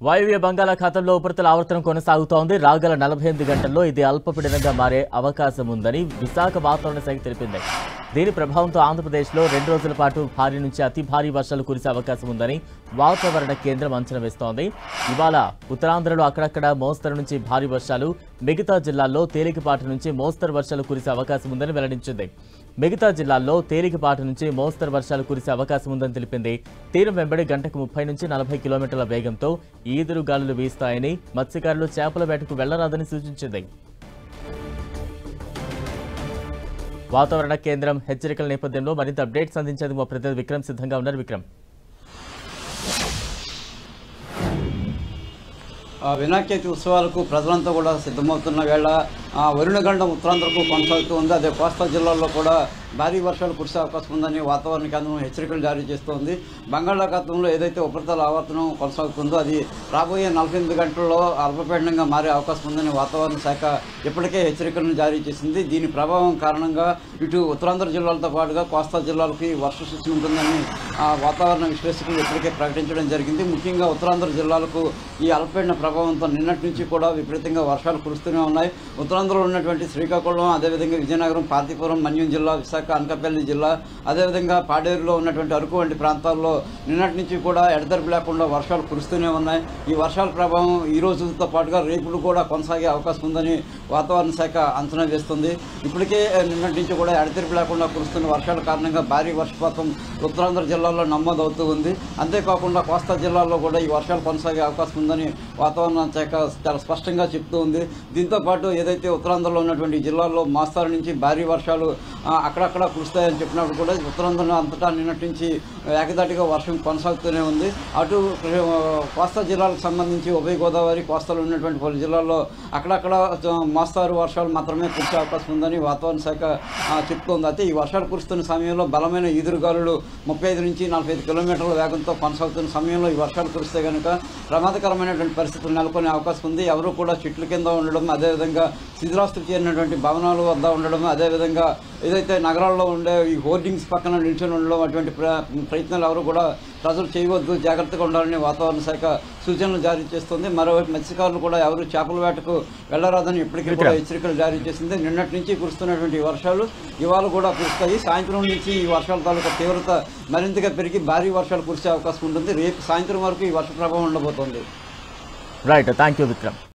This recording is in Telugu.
వాయువ్య బంగాళాఖాతంలో ఉపరితల ఆవర్తనం కొనసాగుతోంది. రాగల 48 గంటల్లో ఇది అల్పపీడనంగా మారే అవకాశం ఉందని విశాఖ వాతావరణ శాఖ తెలిపింది. దీని ప్రభావంతో ఆంధ్రప్రదేశ్లో 2 రోజుల పాటు భారీ నుంచి అతి భారీ వర్షాలు కురిసే అవకాశం ఉందని వాతావరణ కేంద్రం అంచనా వేస్తోంది. ఇవాళ ఉత్తరాంధ్రలో అక్కడక్కడ మోస్తరు నుంచి భారీ వర్షాలు, మిగతా జిల్లాల్లో తేలికపాటి నుంచి మోస్తరు వర్షాలు కురిసే అవకాశం ఉందని వెల్లడించింది. మిగతా జిల్లాల్లో తేలికపాటి నుంచి మోస్తరు వర్షాలు కురిసే అవకాశం ఉందని తెలిపింది. తీరం వెంబడి గంటకు 30 నుంచి 40 కిలోమీటర్ల వేగంతో ఈదురు గాలులు వీస్తాయని, మత్స్యకారులు చేపల వేటకు వెళ్లరాదని సూచించింది. వాతావరణ కేంద్రం హెచ్చరికల నేపథ్యంలో మరింత అప్డేట్స్ అందించేందుకు మా ప్రతినిధి విక్రమ్ సిద్ధంగా ఉన్నారు. విక్రమ్, వినాయక చవితి ఉత్సవాలకు ప్రజలంతా కూడా సిద్ధమవుతున్న వేళ వరుణగండం ఉత్తరాంధ్రకు కొనసాగుతూ ఉంది. అదే కోస్తా జిల్లాల్లో కూడా భారీ వర్షాలు కురిసే అవకాశం ఉందని వాతావరణ కేంద్రం హెచ్చరికలు జారీ చేస్తోంది. బంగాళాఖాతంలో ఏదైతే ఉపరితల ఆవర్తనం కొనసాగుతుందో అది రాబోయే 48 గంటల్లో అల్పపీడనంగా మారే అవకాశం ఉందని వాతావరణ శాఖ ఇప్పటికే హెచ్చరికలను జారీ చేసింది. దీని ప్రభావం కారణంగా ఇటు ఉత్తరాంధ్ర జిల్లాలతో పాటుగా కోస్తా జిల్లాలకి వర్ష సూచన ఉంటుందని వాతావరణ విశ్లేషకులు ఇప్పటికే ప్రకటించడం జరిగింది. ముఖ్యంగా ఉత్తరాంధ్ర జిల్లాలకు ఈ అల్పపీడన ప్రభావంతో నిన్నటి నుంచి కూడా విపరీతంగా వర్షాలు కురుస్తూనే ఉన్నాయి. ఉత్తరాంధ్రలో ఉన్నటువంటి శ్రీకాకుళం, అదేవిధంగా విజయనగరం, పార్తీపురం, మన్యం జిల్లా, విశాఖ, అనకాపల్లి జిల్లా, అదేవిధంగా పాడేరులో ఉన్నటువంటి అరకు వంటి ప్రాంతాల్లో నిన్నటి నుంచి కూడా ఎడతెరిపి లేకుండా వర్షాలు కురుస్తూనే ఉన్నాయి. ఈ వర్షాల ప్రభావం ఈ రోజుతో పాటుగా రేపులు కూడా కొనసాగే అవకాశం ఉందని వాతావరణ శాఖ అంచనా వేస్తుంది. ఇప్పటికే నిన్నటి నుంచి కూడా ఎడతెరిపి లేకుండా కురుస్తున్న వర్షాల కారణంగా భారీ వర్షపాతం ఉత్తరాంధ్ర జిల్లాల్లో నమోదవుతూ ఉంది. అంతేకాకుండా కోస్తా జిల్లాల్లో కూడా ఈ వర్షాలు కొనసాగే అవకాశం ఉందని వాతావరణ శాఖ చాలా స్పష్టంగా చెప్తూ ఉంది. దీంతోపాటు ఏదైతే ఉత్తరాంధ్రలో ఉన్నటువంటి జిల్లాల్లో మోస్తారు నుంచి భారీ వర్షాలు అక్కడక్కడ కురుస్తాయని చెప్పినప్పుడు కూడా ఉత్తరాంధ్ర అంతటా నిన్నటి నుంచి ఏకదాటిగా వర్షం కొనసాగుతూనే ఉంది. అటు కోస్తా జిల్లాలకు సంబంధించి ఉభయ గోదావరి, కోస్తాలో ఉన్నటువంటి పలు జిల్లాల్లో అక్కడక్కడ మోస్తారు వర్షాలు మాత్రమే కురిసే అవకాశం ఉందని వాతావరణ శాఖ చెప్తోంది. అయితే ఈ వర్షాలు కురుస్తున్న సమయంలో బలమైన ఈదురుగాలులు 35 నుంచి 45 కిలోమీటర్ల వేగంతో కొనసాగుతున్న సమయంలో ఈ వర్షాలు కురిస్తే కనుక ప్రమాదకరమైనటువంటి పరిస్థితులు నెలకొనే అవకాశం ఉంది. ఎవరు కూడా చెట్ల కింద ఉండడం, అదేవిధంగా శిథిలాస్తులు చేరినటువంటి భవనాల వద్ద ఉండడం, అదేవిధంగా ఏదైతే నగరాల్లో ఉండే ఈ హోర్డింగ్స్ పక్కన నిల్చొని ఉండడం, అటువంటి ప్రయత్నాలు ఎవరు కూడా ప్రజలు చేయవద్దు, జాగ్రత్తగా ఉండాలని వాతావరణ శాఖ సూచనలు జారీ చేస్తుంది. మరోవైపు మత్స్యకారులు కూడా ఎవరు చేపల వేటకు వెళ్లరాదని ఇప్పటికీ కూడా హెచ్చరికలు జారీ చేసింది. నిన్నటి నుంచి కురుస్తున్నటువంటి వర్షాలు ఇవాళ కూడా కురుస్తాయి. సాయంత్రం నుంచి ఈ వర్షాల తాలూకా తీవ్రత మరింతగా పెరిగి భారీ వర్షాలు కురిసే అవకాశం ఉంటుంది. రేపు సాయంత్రం వరకు ఈ వర్ష ప్రభావం ఉండబోతోంది. Right, thank you Vikram.